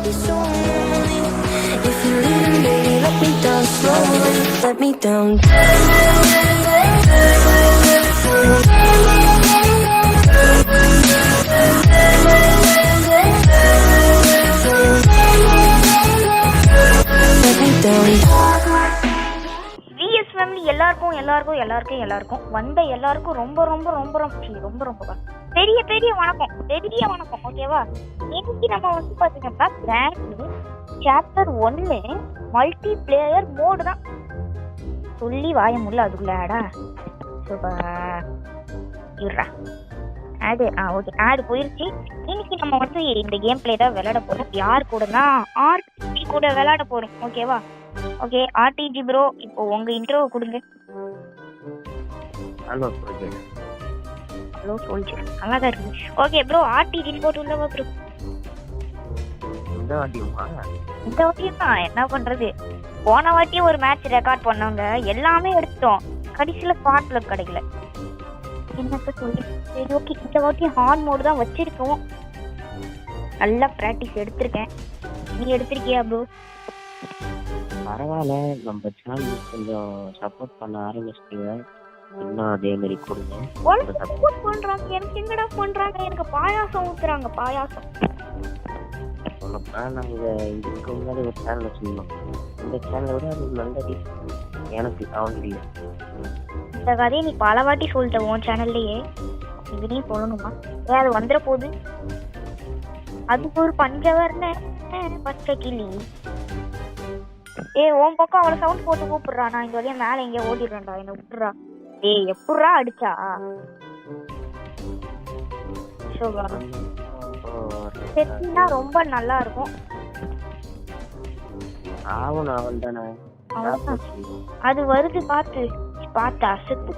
be so lonely. If you're leaving, baby, let me down slowly. Let me down. Let me down. VS family எல்லாருக்கும் வந்த எல்லாருக்கும் ரொம்ப பெரிய வணக்கம் ஓகேவா. இன்னைக்கு நம்ம வந்து பாத்தீங்கன்னா brand chapter 1 multi player mode தான். சொல்லி வாய முடியல அதுக்குள்ளடா இருடா ஆடு ஓகே ஆடு போயிருச்சு. இன்னைக்கு நம்ம வந்து இந்த கேம் பிளே தான் விளையாட போறோம். யார் கூடனா ஆர்டிஜி கூட விளையாட போறோம் ஓகேவா. ஓகே ஆர்டிஜி ப்ரோ, இப்போ உங்க இன்ட்ரோவை கொடுங்க. ஹலோ சோல்ஜர் நல்லா தான் இருக்கு. ஓகே ப்ரோ ஆர்டிஜின்னு போட்டு உள்ளவா ப்ரோ. இந்த வாட்டியும் தான் என்ன பண்றது, போன வாட்டியும் ஒரு மேட்ச் ரெக்கார்ட் பண்ணவங்க எல்லாமே எடுத்துட்டோம், கடைசியில ஸ்பாட்ல கிடைக்கல. என்னத்த சொல்லி சரி ஓகே இந்த வாட்டி ஹார்ட் மோடு தான் வச்சிருக்கோம். நல்லா பிராக்டிஸ் எடுத்திருக்கேன். நீ எடுத்திருக்கியா ப்ரோ? பரவாயில்ல, நம்ம சேனல் கொஞ்சம் சப்போர்ட் பண்ண ஆரம்பிச்சிட்டீங்க. இன்னும் அதே மாதிரி கொடுங்க. சப்போர்ட் பண்றாங்க. எனக்கு எங்கடா பண்றாங்க, எனக்கு பாயாசம் ஊத்துறாங்க. பாயாசம் நாங்கள் இதுக்கு முன்னாடி ஒரு சேனல் வச்சுருந்தோம். இந்த சேனலை விட அது நல்ல எனக்கு அவனுக்கு இல்லை. இந்த கதையை நீ பல வாட்டி சொல்லிட்ட உன் சேனல்லையே, இதுலையும் சொல்லணுமா? ஏன் அது வந்துட போகுது. அதுக்கு ஒரு பஞ்சவர்ண பச்சை கிளி. உன் பக்கம் அவளை சவுண்ட் போட்டு கூப்பிடுறா. நான் இந்த வழியா மேல எங்கேயா ஓடிடுறேன்டா, என்ன விட்டுறா. எப்படா அடிச்சா செட்டினா ரொம்ப நல்லா இருக்கும். அது வருது பார்த்தா செத்து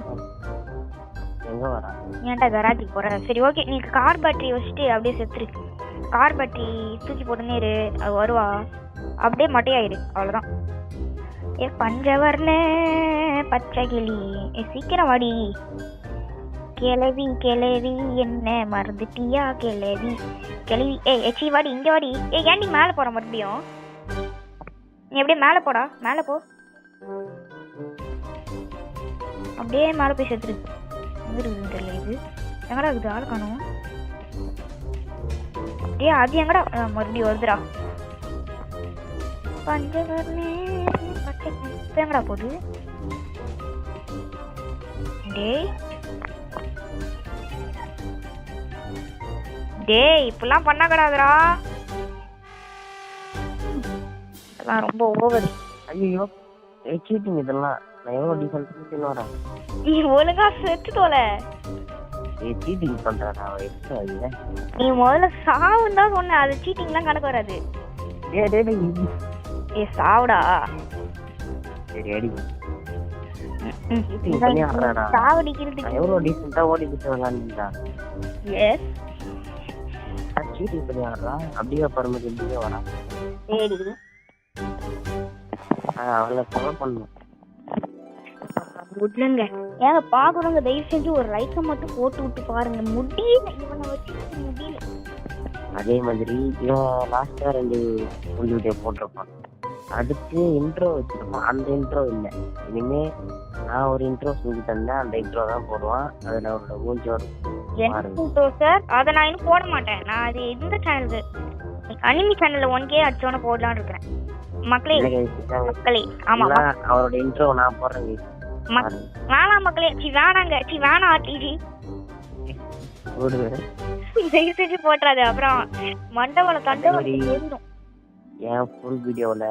ஏன்டா கராஜுக்கு போற. சரி ஓகே, நீ கார் பேட்டரி வச்சுட்டு அப்படியே செத்துரு. கார் பேட்டரி தூக்கி போட்டுனேரு, அது வருவா அப்படியே மட்டையாயிரு, அவ்வளவுதான். பஞ்சவர்ண பச்சை கிளி சீக்கிரம் வாடி. கிளவி என்ன மறந்துட்டியா கிளவி எச்சி வாடி, இங்க வாடி. ஏன் நீ மேல போற மறுபடியும்? நீ அப்படியே மேல போடா, மேல போ. அப்படியே மேல போய் செத்துரு. தெரியல இது எங்கடா இருக்குது, ஆள் காணும். அப்படியே அது எங்கடா மறுபடியும் வருதுடா. பஞ்சவர்ணே பச்சை எங்கடா போகுது? டேய் இப்பெல்லாம் பண்ண கூடாதுடா, அதெல்லாம் ரொம்ப ஓவர். ஐயோ சீட்டிங் இதெல்லாம். நான் எவ்வளவு டீசன்ட் வரேன். நீ ஒழுங்கா செத்து தோல. சீட்டிங் பண்றா இல்ல. நீ முதல்ல சாவுன்னு தான் சொன்ன, அது சீட்டிங்லாம் கணக்கு வராது. சாவுடா. சரி அடி. சாவடிக்கிறதுக்கு எவ்வளவு டீசென்ட்டா ஓடிக்கிட்டு விளையாண்டா. எஸ் சீட்டிங் பண்ணி ஆடுறா. அப்படியே பரமதி எப்படியே வரா. சரி அவளை ஃபாலோ பண்ணணும். விடலங்க. ஏங்க பாக்குறவங்க தயவு செஞ்சு ஒரு லைக்கை மட்டும் போட்டு விட்டு பாருங்க. முடியல, இவனை வச்சு முடியல. அதே மாதிரி இவன் லாஸ்டா 2 வீடியோ போட்டிருப்பான். அதுக்கு இன்ட்ரோ வச்சிருப்பான். அந்த இன்ட்ரோ இல்லை. இனிமே நான் ஒரு இன்ட்ரோ செஞ்சு தந்தேன், அந்த இன்ட்ரோ தான் போடுவான். அதுல அவரோட மூஞ்சி வரும். சார் அதை நான் இன்னும் போட மாட்டேன். நான் அது இந்த சேனலுக்கு அனிமி சேனல்ல 1K அடிச்சோன்னு போடலான்னு இருக்கிறேன். மக்களே ஆமா அவரோட இன்ட்ரோ நான் போடுறேன். வேணாம் மக்களே, வேணாங்க, வேணாம் ஆர்டிஜி தயவு செஞ்சு போட்டுறாது. அப்புறம் மண்டபம் தண்டை என் ஃபுல் வீடியோல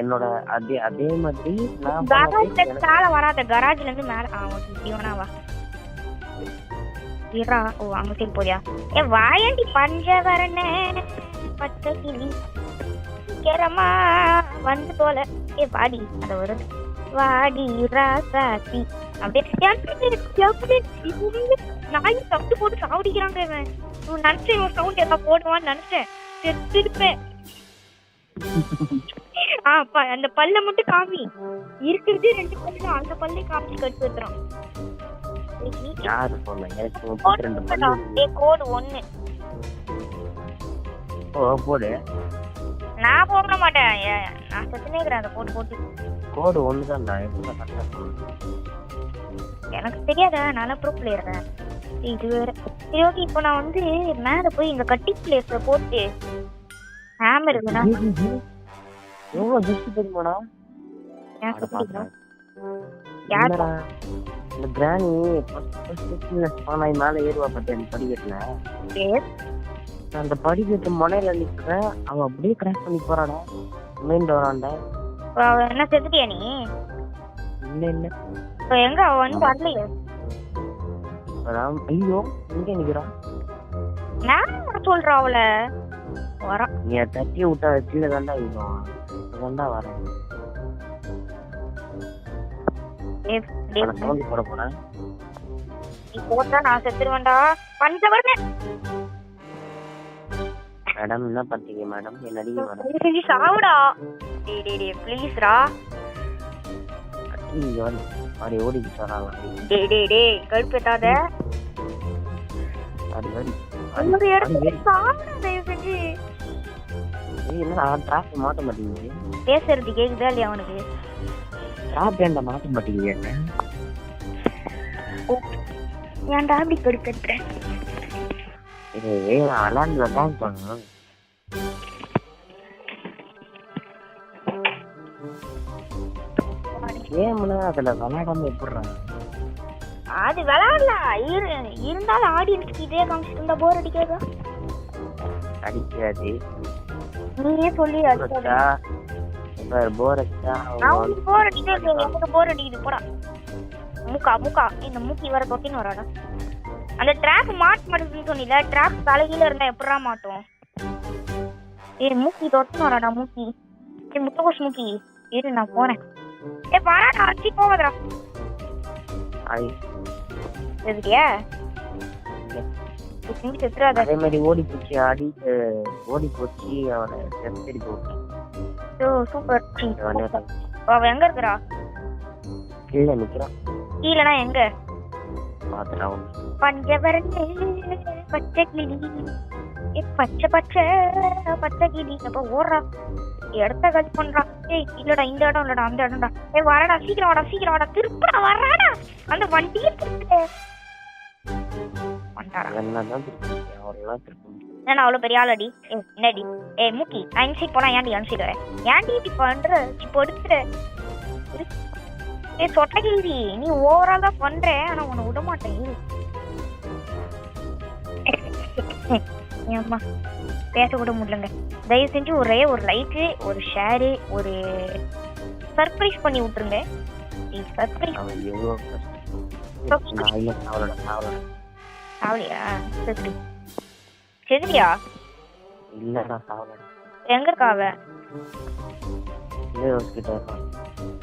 என்னோட அதே மாதிரி மேல வராத, கராஜ்ல இருந்து மேல இவனாவா இரா. ஓ அங்க சரி போறியா? வாயண்டி பஞ்சவரண பச்சை கிளி கேரமா வந்து போல. வாடி அத வருது, வாடி ராசாத்தி. அப்படியே நாய் தப்பு போட்டு சாவடிக்கிறாங்க. இவன் நினைச்சேன் இவன் சவுண்ட் எல்லாம் போடுவான்னு நினைச்சேன். செத்துருப்பேன். அந்த பல்ல மட்டும் காமி, இருக்கிறது 2 பல்லு, அந்த பல்லே காமிச்சு கட்டு வைக்கிறான். கோடு 1 போடு. ஓப்பன் பண்ண மாட்டேன். நான் செத்துனே இருக்கிறேன் அதை போட்டு போட்டு. கோடு ஒண்ணுதான்டா, எப்படி கரெக்டா? எனக்கு தெரியாதா, நல்லா ப்ரூ பிளேயர். இது வேற. சரி ஓகே, இப்போ நான் வந்து மேலே போய் இங்க கட்டிங் பிளேஸ்ல போட்டு ஹேமர் இருக்குண்ணா. எவ்வளவு ஜஸ்ட் தெரியுமாடா? எனக்கு பிடிக்கும். என்னடா இந்த கிராணி மேல ஏறுவா பத்தி அந்த படிக்கட்டுல, அந்த படிக்கட்டு முனையில நிக்கிறேன், அவன் அப்படியே கிராஸ் பண்ணி போறாடா மெயின் டோராண்ட. என்ன செத்துட்டியா நீ? இல்ல இல்ல. இப்போ எங்க அவ வந்து வரலையே? ஐயோ இங்க நிக்கிறான். நான் சொல்றேன் அவளை வர. நீ தட்டி விட்டா கீழே தாண்டா இருக்கும், தாண்டா வரேன். போட போறேன். நீ போட்டா நான் செத்துருவேன்டா. பஞ்சவர்ண மேடம் என்ன பண்றீங்க மேடம்? என்ன அடிக்க மேடம்? சாவுடா. டேய் டேய் டேய் ப்ளீஸ்டா. இங்க வந்து மாடி ஓடிட்டு வராங்க. டேய் டேய் டேய் கடுப்பேத்தாத. அது வரி அந்த இடத்துல சாவுடா தயவு செஞ்சு. ஏய் என்ன டிராஃபிக் மாட்ட மாட்டீங்க? பேசுறது கேக்குதா இல்லையா அவனுக்கு? டிராஃபிக் ஏன்டா மாட்ட மாட்டீங்க? ஏன்டா அப்படி கடுப்பேத்துற? இது அலாண்டு தான் பண்ணணும். கேம்னா அதுல விளையாடாம எப்படிறாங்க? அது விளையாடலாம் இருந்தாலும் ஆடியன்ஸ்க்கு இதே காமிச்சிட்டு இருந்தா போர் அடிக்காதா? அடிக்காது. நீயே சொல்லி அடிக்காதா? போர் அடிச்சா அவனுக்கு போர் அடிக்குது, எனக்கு போர் அடிக்குது. போடா மூக்கா மூக்கா, இந்த மூக்கி வர தொட்டின்னு வராடா. அந்த ட்ராக் மாட்ட மாட்டேங்குதுன்னு சொன்னீல, ட்ராக் தலைகீழ இருந்தா எப்படா மாட்டோம்? மூக்கி தொட்டின்னு வராடா மூக்கி. முட்டகோஷ் மூக்கி இரு நான் போறேன். வராடா, அடிச்சு போவதா? எதுக்கியா செத்துறாத. அதே மாதிரி ஓடி போச்சு, ஓடி போச்சு அவனை செத்துடி போட்டேன். சூப்பர். அவ எங்க இருக்கிறா? கீழே நிக்கிறான். கீழனா எங்க? பாத்துறான். பஞ்சவரனே பச்சை கிளி, பச்சை பச்சை பச்சை கிளி. அப்ப ஓடுறா, இடத்த கட் பண்றான். இல்லடா இந்த இடம் இல்லடா அந்த இடம்டா. வரடா சீக்கிரம் வாடா சீக்கிரம் வாடா, திருப்படா வராடா அந்த வண்டியை திருப்பிட்டு நான் அவ்வளவு பெரிய ஆளடி. என்னடி மூக்கி, நான் இன்சைட் போனா ஏன்டி அனுப்பிட்டு வரேன்? ஏன்டி இப்படி பண்ற? இப்போ எடுத்துற சொட்ட கேள்வி. நீ ஓவரா தான் பண்ற, ஆனா உன்னை விட மாட்டேன். ஏம்மா பேச கூட முடியலங்க. தயவு செஞ்சு ஒரே ஒரு லைக்கு, ஒரு ஷேரு, ஒரு சர்ப்ரைஸ் பண்ணி விட்டுருங்க. செதுரியா? இல்லடா எங்க இருக்காவ?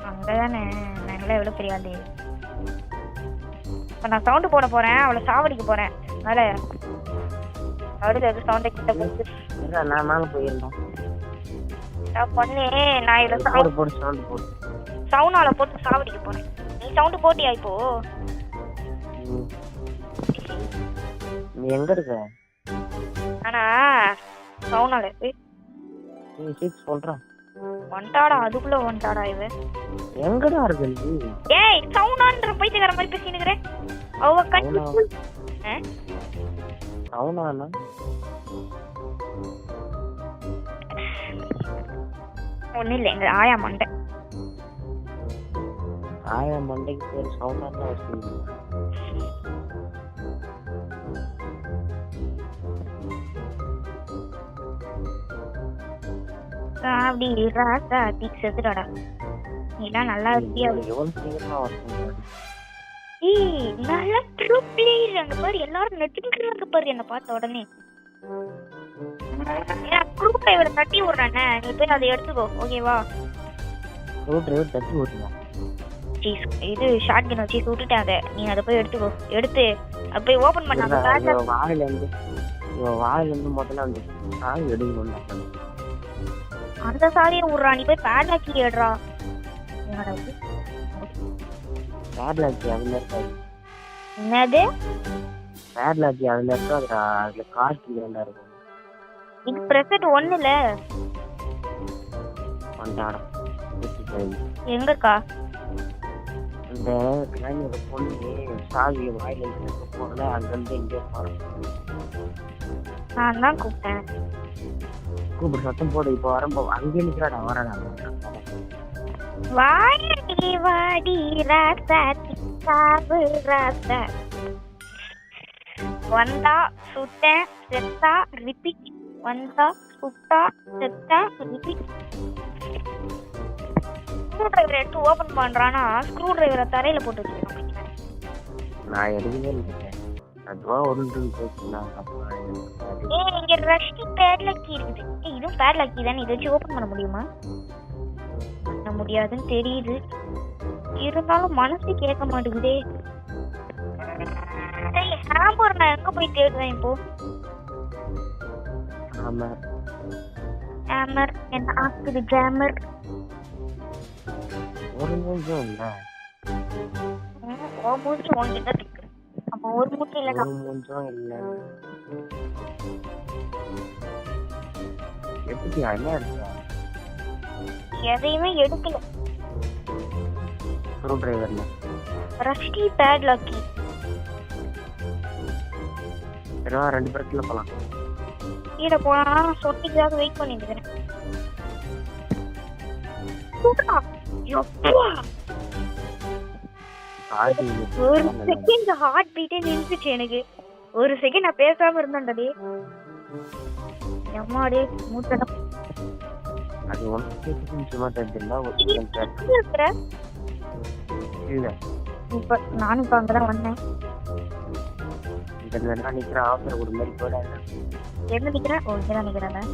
அங்கதானே. நாங்களே எவ்வளவு பெரிய ஆளு. இப்ப நான் சவுண்ட் போட போறேன், அவளை சாவடிக்க போறேன். அதனால அவளுக்கு எது சவுண்ட கிட்ட போட்டு நான் மேல போயிருந்தேன். பொண்ணு நான் இதுல சவுண்டால போட்டு சாவடிக்க போறேன். நீ சவுண்ட் போட்டியா இப்போ? நீ எங்க இருக்க? ஆனா சவுண்டால சொல்றேன். வந்துட்டாடா, அதுக்குள்ள வந்துட்டாடா. இவ எங்கடா இருக்கு நீ? ஏய் சவுண்டான்ற பைத்தியக்கார மாதிரி பேசினுக்குறே. அவ கண்ணு சவுண்டானா ஒன்னும் இல்லை, எங்க ஆயா மண்டை. ஆயா மண்டைக்கு பேர் சவுண்டானா வச்சுக்கோங்க. அப்படி ராசா தீக் செத்துடாடா. நீலாம் நல்லா இருப்பியா? எவ்வளவு சீக்கிரமா வரணும். ஏய் நல்ல ட்ரூ பிளேயர். அங்க பாரு எல்லாரும் நெட்டுக்குறாங்க பாரு என்ன பார்த்த உடனே. ட்ரூ டிரைவர் தட்டி விடுறானே, நீ போய் அதை எடுத்துக்கோ. ஓகேவா? ட்ரூ டிரைவர் தட்டி விடுறா. இது ஷார்ட் கன் வச்சு சுட்டுட்டேன் அதை. நீ அதை போய் எடுத்துக்கோ. எடுத்து அப்படியே ஓபன் பண்ணாங்க. வாயில இருந்து முதல்ல அந்த சாவி எடுக்கணும். அந்த சாவியை விடுறா, நீ போய் பேட்லாக்கி எடுறா. பேட்லாக்கி அதுல இருக்காது. என்னது பேட்லாக்கி அதுல இருக்கா? அதுல கார்டு இருந்தா இருக்கும். இது பிரசெட் 1 இல்ல. வந்தாடம் எங்கக்கா? இந்த கிராமியோட பொண்ணு சாவியை வாயில போகல, அங்கிருந்து எங்கேயோ போறோம். நான் தான் கூப்பிட்டேன். கூப்பிடு, சத்தம் போடு. இப்போ வரம்போ அங்கே நிற்கிறாடா, வரடா. வாடி வாடி ராசாத்தி சாவு ராசா. வந்தா சுட்டேன் செத்தா ரிப்பீட். வந்தா சுட்டா செத்தா ரிப்பீட். ஸ்க்ரூ டிரைவர் எடுத்து ஓபன் பண்றானா ஸ்க்ரூ டிரைவரை தரையில போட்டு வச்சிருக்கேன். நான் எடுக்கவே இல்லை, அதுவா ஒன்று போச்சுன்னா. இங்க ரஷ்டி பேட்லாக் இருக்குது. இதுவும் பேட்லாக் தானே, இதை வச்சு ஓபன் பண்ண முடியுமா? பண்ண முடியாதுன்னு தெரியுது, இருந்தாலும் மனசு கேட்க மாட்டேங்குதே. ஹேம்பர் நான் எங்க போய் தேடுவேன் இப்போ? ஹேமர் என்ன ஆக்குது ஜாமர்? ஒரு மூஞ்சும் இல்லை. ஒரு மூச்சு வாங்கிட்டு இருக்கு. அப்ப ஒரு மூச்சு இல்ல, ஒரு மூஞ்சும் இல்லை. எப்படி என்ன இருக்கா? எதையுமே எடுக்கல. ஸ்க்ரூ டிரைவர்ல ரஷ்டி பேட்லாக் கீ. சரி, 2 பேர்த்துல போலாம். கீழே போனா சொட்டிக்காக வெயிட் பண்ணிட்டு இருக்கேன். ஒரு செகண்ட் ஹார்ட் பீட்டே நின்றுச்சு எனக்கு. ஒரு செகண்ட் நான் பேசாம இருந்தேன்டே. எம்மாடே மூட்டை. அது ஒன்று கேட்டு சும்மா தெரியல. இல்ல இப்ப நானும் இப்ப அங்கதான் வந்தேன். இந்த நிக்கிற ஆஃபர் ஒரு மாதிரி போடாது. என்ன நிக்கிறேன்? ஓ இங்கதான் நிக்கிறேன்.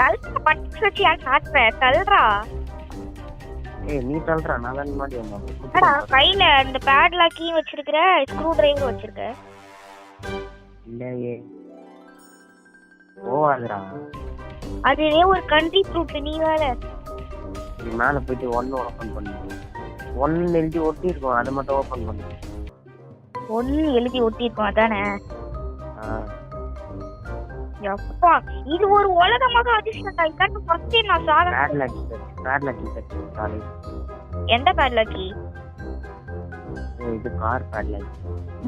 தல்றா பட்டு வச்சு யார் காட்டுறேன்? தல்றா. ஏய் நீ தல்றா, நான் தான் முன்னாடி வந்தேன். அடா கையில அந்த பேட்லாக் கீ வச்சிருக்கிற, ஸ்க்ரூ டிரைவர் வச்சிருக்க. இல்லையே போவாதுடா. அதுவே ஒரு கண்ட்ரி ஃப்ரூட். நீ வேற நீ மேல போயிட்டு 1 ஓபன் பண்ணு. 1 எழுதி ஒட்டி இருக்கும், அதை மட்டும் ஓபன் பண்ணு. 1 எழுதி ஒட்டி இருக்கும் அதானே? அப்பா இது ஒரு உலகமாக அதிர்ஷ்டம். இதான் ஃபர்ஸ்ட் டைம் நான் சாதனை. Padlock sorry. எந்த பேட்லாக்? இது கார் பேட்லாக்.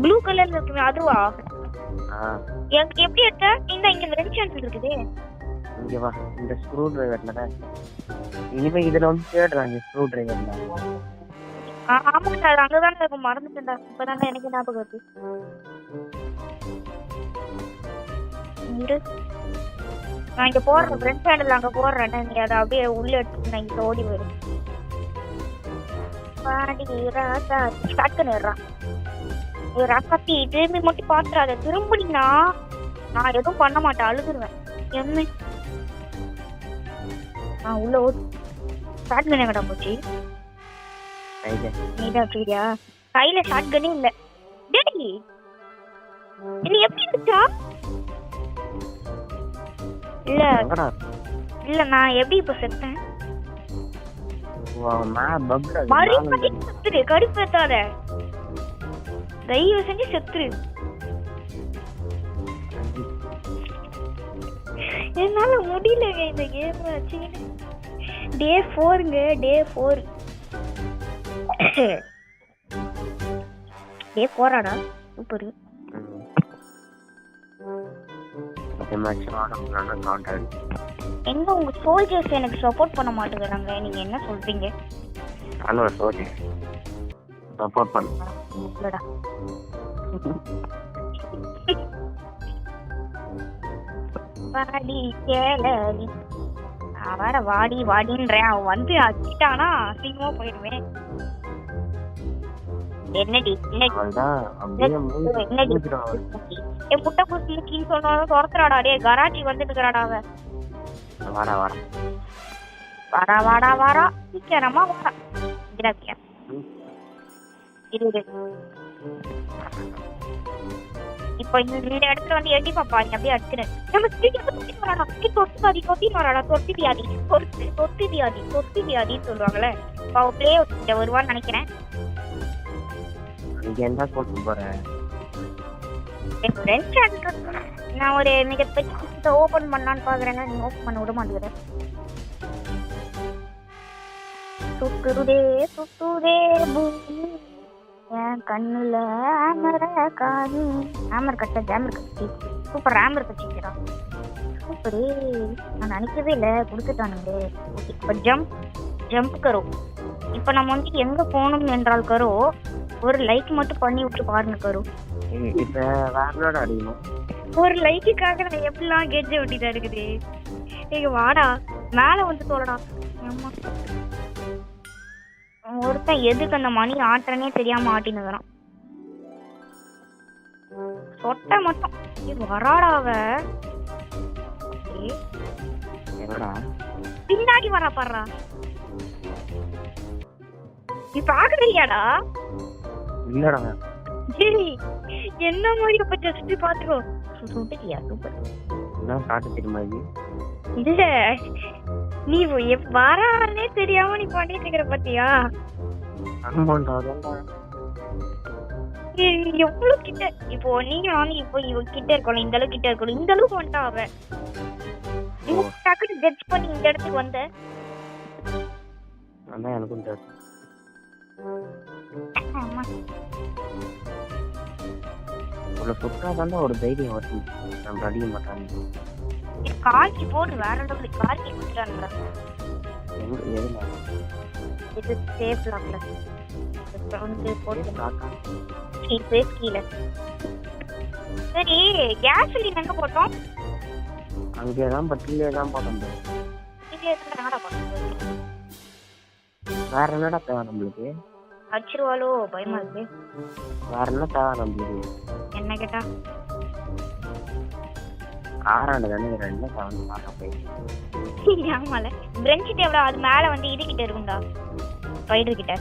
ப்ளூ கலர்ல இருக்குமே அதுவா? எனக்கு எப்படி எடுத்த? இங்க ரெண்டு சான்ஸ் இருக்குது. இங்க வா, இந்த ஸ்க்ரூ டிரைவர்ல தான். இனிமே இதுல வந்து தேடுறாங்க ஸ்க்ரூ டிரைவர்ல. ஆமாண்டா, அங்கதானே இருக்கும். மறந்துட்டேன்டா, இப்பதானே எனக்கு ஞாபகம் வருது. நான் இங்க போடுறேன், ஃப்ரண்ட் ஹேண்டில் அங்க போடுறேன். நீ அதை அப்படியே உள்ள எடுத்து நான் இங்க ஓடி வரும். ஸ்டார்ட் பண்ணிடுறான். ரசத்தி திரும்பி மட்டும் பாத்துறாத. திரும்பினா நான் எதுவும் பண்ண மாட்டேன், அழுதுருவேன். என்ன உள்ள ஓடி ஸ்டார்ட் பண்ண கடை போச்சு. நீதான் சரியா? கையில ஷார்ட் கன்னே இல்ல. டேய் இது எப்படி இருந்துச்சா? இல்ல நான் எப்படி இப்ப செத்தேன்? செத்துரு, கடுப்பேத்தாத. தயவு செஞ்சு செத்துரு. என்னால முடியலங்க இந்த கேம் வச்சுக்கிட்டு. டே 4ங்க, டே 4. டே 4ஆடா? சூப்பர். எங்க உங்க சோல்ஜர்ஸ் எனக்கு சப்போர்ட் பண்ண மாட்டேங்கிறாங்க. நீங்க என்ன சொல்றீங்க? ஹலோ சோல்ஜர் சப்போர்ட் பண்ணு. இல்லடா வாடி கேளடி. அவட வாடி வாடின்றேன். அவன் வந்து அடிச்சிட்டானா அசிங்கமா போயிடுவேன். என்னடி என் முட்டை பூசி சொன்னாலும் துரத்துறாடா. டே கராட்டி வந்துட்டு இருக்கிறாடா அவன். வாடா வாடா வாடா சீக்கிரமா வாடா. இப்ப இந்த இடத்துல வந்து எட்டி பாப்பா. நீ அப்படியே அடிச்சுறேன். தொத்து வியாதின்னு சொல்லுவாங்கல்ல. அவ பிளே வருவான்னு நினைக்கிறேன். நான் ஒரு மிகப்பெரிய ஓபன் பண்ணலான்னு பாக்குறேன். நீ ஓபன் பண்ண விட மாட்டேங்கிறேன். சுத்துதே சுத்துதே பூமி என் கண்ணுல ஆமர காணி. ஆமர் கட்ட ஜாமர் கட்டி சூப்பர் ஆமர் கட்டிக்கிறா. சூப்பரே, நான் நினைக்கவே இல்லை கொடுத்துட்டானுங்களே. ஓகே, இப்போ ஜம்ப் கரோ. இப்போ நம்ம வந்து எங்க போகணும் என்றால் கரோ ஒரு லைக் மட்டும் பண்ணி விட்டு பாருங்க கரோ. இப்ப வேற அடிக்கணும். ஒரு லைக்குக்காக நான் எப்படிலாம் கெஜ்ஜ விட்டுதான் இருக்குது. நீங்க வாடா மேல வந்து சொல்லடா. ஆமா, ஒருத்தன் எதுக்கு அந்த மணி ஆட்டுறனே தெரியாம ஆட்டினுக்குறான். சொட்ட மட்டும் வராடா அவ. என்னடா பின்னாடி வரா பாடுறா. நீ பாக்குறியாடா? இல்லடா. சரி, என்ன மாதிரி அப்ப ஜஸ்ட் பாத்துக்கோ. சுட்டுக்கியா? சூப்பர். என்ன காட்டு தெரியுமா இது? இல்ல, நீ வரானே தெரியாம நீ பண்ணிட்டு இருக்கிற பாத்தியா? எவ்வளவு கிட்ட இப்போ நீங்க வந்து இப்போ இவ கிட்ட இருக்கணும், இந்த அளவுக்கு கிட்ட இருக்கணும். இந்த அளவுக்கு வந்துட்டா அவ. டக்குனு ஜட்ஜ் பண்ணி இந்த இடத்துக்கு வந்த. அதான் எனக்கும் தெரியும். ஒரு சுட்டாதான் ஒரு தைரியம் வரும். நம்ம அடிக்க மாட்டாங்க. காக்கி போடு, வேற லெவல் காக்கி குடுறான்டா. எதுல இது சேஃப் லாக்ல வந்து போட்டு காக்கா கீழே. சரி, கேஸ் சிலிண்டர் எங்க போட்டோம்? அங்கேதான் பட்டிலே தான் போட்டோம். இது என்னடா போட்டோம்? வேற என்னடா தேவை நம்மளுக்கு? அச்சிருவாலோ, பயமா இருக்கு. வேற என்ன தேவை நம்மளுக்கு? என்ன கேட்டா காராண்டு தானே ரெண்டு செவன் பார்க்க போய். ஆமால, பிரெஞ்சு டேபிள் அது மேல வந்து இது கிட்ட இருக்கும்டா, ஸ்பைடர் கிட்ட.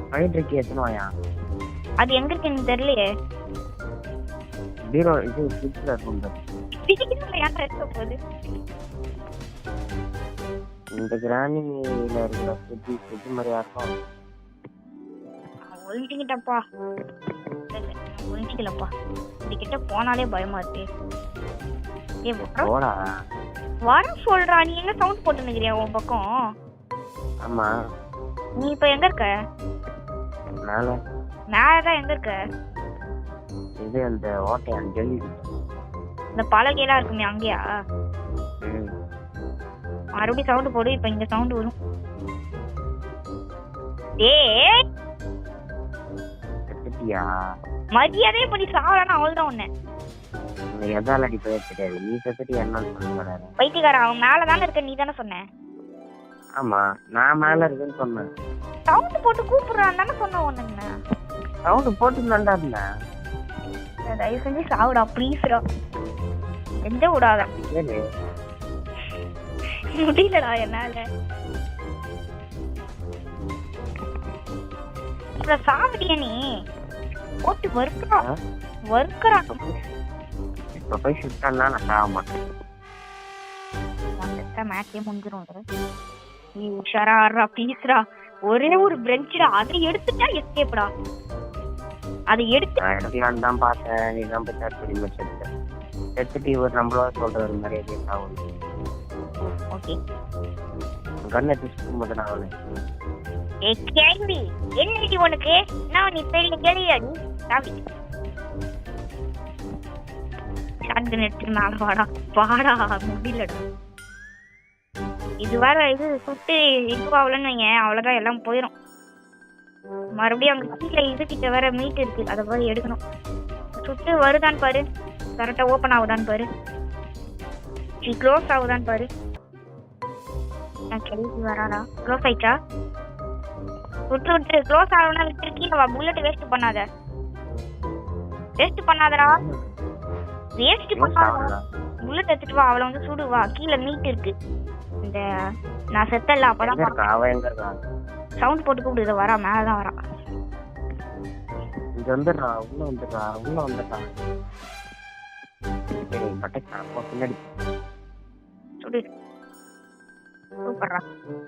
ஸ்பைடருக்கு எத்தனையா? அது எங்க இருக்குன்னு தெரியலையே. பீரோ இது ஃப்ரிட்ஜ்ல இருக்கும். ஏன்டா இருக்க போகுது? இந்த கிரானில இருக்கிற ஃப்ரிட்ஜ் மாதிரியா இருக்கும். ஒழிஞ்சுக்கிட்டப்பா, ஒழிஞ்சிக்கலப்பா. இதுகிட்ட போனாலே பயமா இருக்கு. போடா வர சொல்றா. நீ எங்க சவுண்ட் போட்டு நிக்கிறியா உன் பக்கம்? ஆமா. நீ இப்ப எங்க இருக்க? மேல. மேலதான் எங்க இருக்க? இது அந்த ஓட்டை ஜெல்லி இந்த பலகையெல்லாம் இருக்குமே அங்கேயா? மறுபடியும் சவுண்ட் போடு. இப்ப இங்க சவுண்ட் வரும். ஏய், மரியாதையே பண்ணி சாவறானா? அவ்வளவுதான் உன்ன. எதால அடிப்பதே தெரியாது. நீ செத்துட்டு என்னன்னு சொல்ல பைத்தியக்காரா, அவன் மேலதானே இருக்க, நீ தானே சொன்ன. ஆமா, நான் மேல இருக்குன்னு சொன்னேன். சவுண்ட் போட்டு கூப்பிடுறான் தானே சொன்ன ஒண்ணுங்க. சவுண்ட் போட்டு நண்டா இருந்தேன். தயவு செஞ்சு சாவுடா ப்ளீஸ்டா. எந்த விடாத. முடியலடா என்னால. சாவடியா நீ போட்டு வறுக்கிறா. இப்ப போய் சுட்டான்னா நான் சாக மாட்டேன். மேட்சே முடிஞ்சிரும். நீ உஷாரா ஆடுறா ப்ளீஸ்டா. ஒரே ஒரு பிரெஞ்சுடா, அதை எடுத்துட்டா எஸ்கேப்டா. அதை எடுத்துலான்னு தான் பார்த்தேன். நீ தான் போய் செத்துட்டு இவர் நம்மளோட சொல்ற ஒரு மாதிரி ஆகும். ஓகே, கண்ணை எடுத்து மட்டும் நான் அவளை கேள்வி என்ன உனக்கு? நான் நீ பெரிய கேள்வி சாவி ஷாட்கன் எடுத்து மேல வாடா முடியலடா. இது வேற இது சுட்டு இதுவாகலன்னு வைங்க, அவ்வளோதான் எல்லாம் போயிடும். மறுபடியும் அங்கே கீழே இது கிட்ட வேற மீட் இருக்கு, அதை போய் எடுக்கணும். சுட்டு வருதான்னு பாரு, கரெக்டாக ஓப்பன் ஆகுதான்னு பாரு, க்ளோஸ் ஆகுதான்னு பாரு. கேள்வி வராடா. க்ளோஸ் ஆயிடுச்சா? விட்டு க்ளோஸ் ஆகணும்னா விட்டு கீழே வா. புல்லட் வேஸ்ட் பண்ணாதடா. வேஸ்ட் பண்ணாத. புல்லட் எடுத்துட்டு வா. அவளை வந்து சுடு. வா, கீழே மீட் இருக்கு. இந்த நான் செத்தல அப்பதான் சவுண்ட் போட்டு கூப்பிடுது. வரா, மேலதான் வரா. இங்க வந்துடுறா. உள்ள வந்துட்டா. பின்னாடி சுடு. சூப்பர்ரா.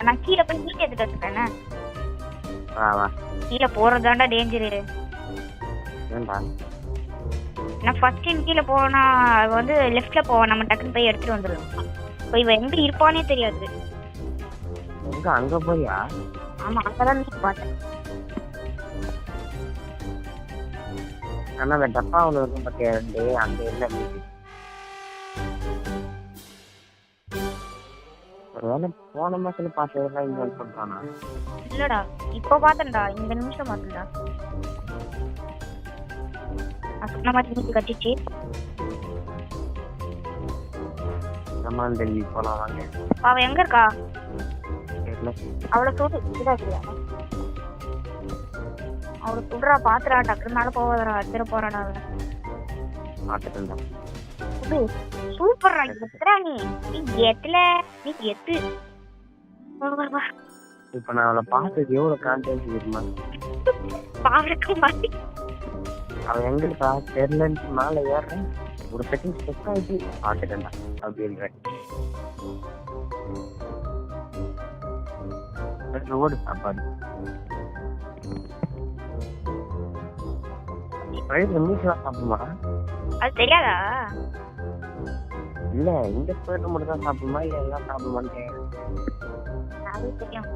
நான் கீழே போய் மீட் எடுத்துட்டு வச்சுட்டேன். கீழே போறதாண்டா டேஞ்சரு. நான் ஃபர்ஸ்ட் டைம் கீழே போனா வந்து லெஃப்ட்ல போவோம். நம்ம டக்குன்னு போய் எடுத்துட்டு வந்துடலாம். இப்போ இவ எங்க இருப்பானே தெரியாது. எங்க அங்க போயா? ஆமா அங்கதான் நீ பார்த்தேன். ஆனா அந்த டப்பா ஒண்ணு இருக்கும் பாத்தியா, ரெண்டு அங்க இல்ல மீது. ஒருவேளை போன மாசம் பார்த்ததெல்லாம் இங்க வந்து சொல்றானா? இல்லடா இப்போ பார்த்தேன்டா, இந்த நிமிஷம் பார்த்தேன்டா. சொன்ன மாதிரி நீங்க கட்டிச்சு. நம்ம அந்த போலாம் வாங்க. அவ எங்க இருக்கா? தெரியல. அவளை சூடு இதாக்கியா? அவளை சுடுறா பாத்துறா, டக்குனு மேல போவாதரா, அடிச்சிட போறாடா அவ. பாத்துட்டு சூப்பர்ரா எத்தரா நீ எத்துல நீ எத்து. இப்ப நான் அவளை பார்த்தது எவ்வளவு கான்டென்ட் இருக்குமா? பாவலுக்கு மாட்டி அவன் எங்க இருக்கா தெரியலன்னு மேல ஏறேன், ஒரு செகண்ட் ஸ்டெப் ஆயிட்டு பாத்துட்டேன்டா அப்படின்ற ஓடு சாப்பாடு. மீசெல்லாம் சாப்பிடுமா? அது தெரியாதா? இல்ல இந்த ஸ்பேட் மட்டும் தான் சாப்பிடுமா இல்ல எல்லாம் சாப்பிடுமான்னு? அது தெரியும்.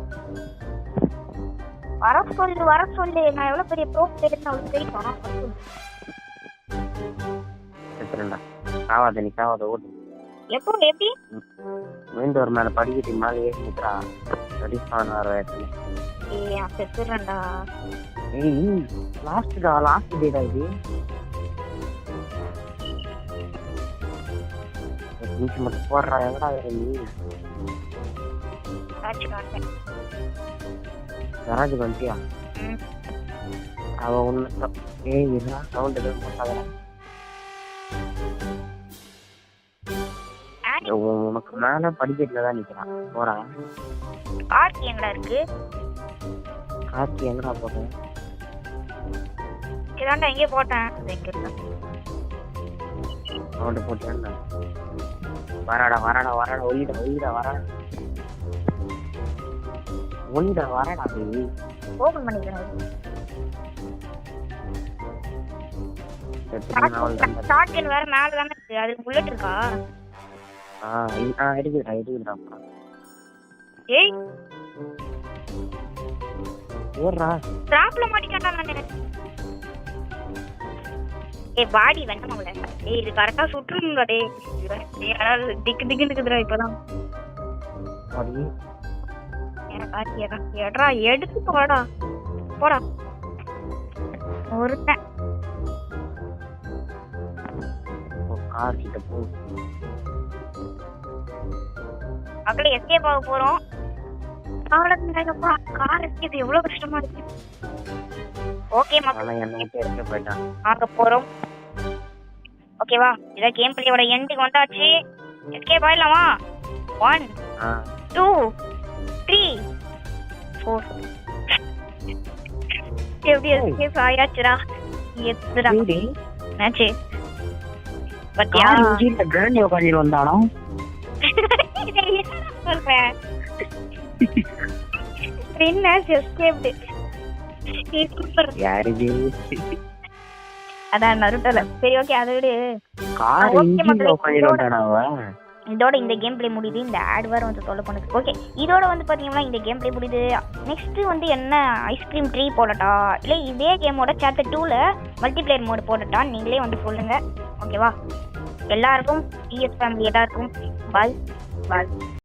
வர சொல்லு நான் எவ்வளவு பெரிய ப்ரோ தெரியும் அவளுக்கு தெரியுமா? செத்துறேன்டா. காவாத நீ காவாத ஓடு. எப்படி மீண்டோர் மேல படிக்கிட்டு மேல ஏறி நிக்கிறா. ரெடிஸ்டான் வர இடத்துல. ஏய் செத்துறேன்டா. ஏய் லாஸ்ட் டேடா இது. நிமிஷம் மட்டும் போடுறா. எங்கடா நீ? கராஜுக்கு வந்துட்டியா? அவ ஒண்ணு ஏய் இதா சவுண்ட் எதுவும் போட்டாதா? உனக்கு மேல படிக்கட்டுல தான் நிக்கிறான். போறா. கார்த்தி எங்கடா இருக்கு? கார்த்தி எங்கடா போறேன்? இதாண்டா எங்கே போட்டேன். சவுண்ட் போட்டேன். வராடா ஒளிடா வராடா. ஓபன் பண்ணிக்கிறேன். ஷாட்கன் வேற மேல தானே இருக்கு. அதுக்கு புல்லட் இருக்கா? இருக்குடா. ஏய் ஓடுறா. டிராப்ல மாட்டிட்டான்டா நானு. ஏய் பாடி வேண்டாம் அவள. ஏய் இது கரெக்ட்டா சுட்டுறணும்டா டேய். யாரால திக்கு இருக்குதுடா இப்பதான். பாடி எனக்கு ஏடா எடுத்து போடா. ஒருத்தன் கார் கிட்ட போ. அக்கட எஸ்கேப் ஆக போறோம். அவளப்பா கார் எஸ்கேப் எவ்வளவு கஷ்டமா இருக்கு. ஓகே மக்களே என்ன எஸ்கேப் போய்ட்டான். ஆக போறோம். ஓகேவா? இத கேம் பிளேயோட எண்டுக்கு வந்தாச்சு. எஸ்கேப் ஆயிடலாமா? 1 2 3 4 எப்படி எஸ்கேப் ஆயாச்சுடா. எத்துடா என்னாச்சு பத்தியா? இன்ஜின்ல கிராண்ட் யோகாஜி வந்தானோ சொல்றேன். என்ன எஸ்கேப்ட் நீ சூப்பர். யாருது? அதான் நருட்டல. சரி ஓகே அதை விடு. கார் இன்ஜின்ல உட்கார்ந்து வந்தானவ. இதோட இந்த கேம் பிளே முடியுது. இந்த ஆட் வேற வந்து தொலை பண்ணுது. ஓகே இதோட வந்து பாத்தீங்கன்னா இந்த கேம் பிளே முடியுது. நெக்ஸ்ட் வந்து என்ன ஐஸ்கிரீம் ட்ரீ போடட்டா இல்லை இதே கேமோட சாப்டர் 2ல மல்டிபிளேயர் மோட் போடட்டா நீங்களே வந்து சொல்லுங்க. ஓகேவா? எல்லாருக்கும் PS ஃபேமிலி எல்லாருக்கும் பாய்.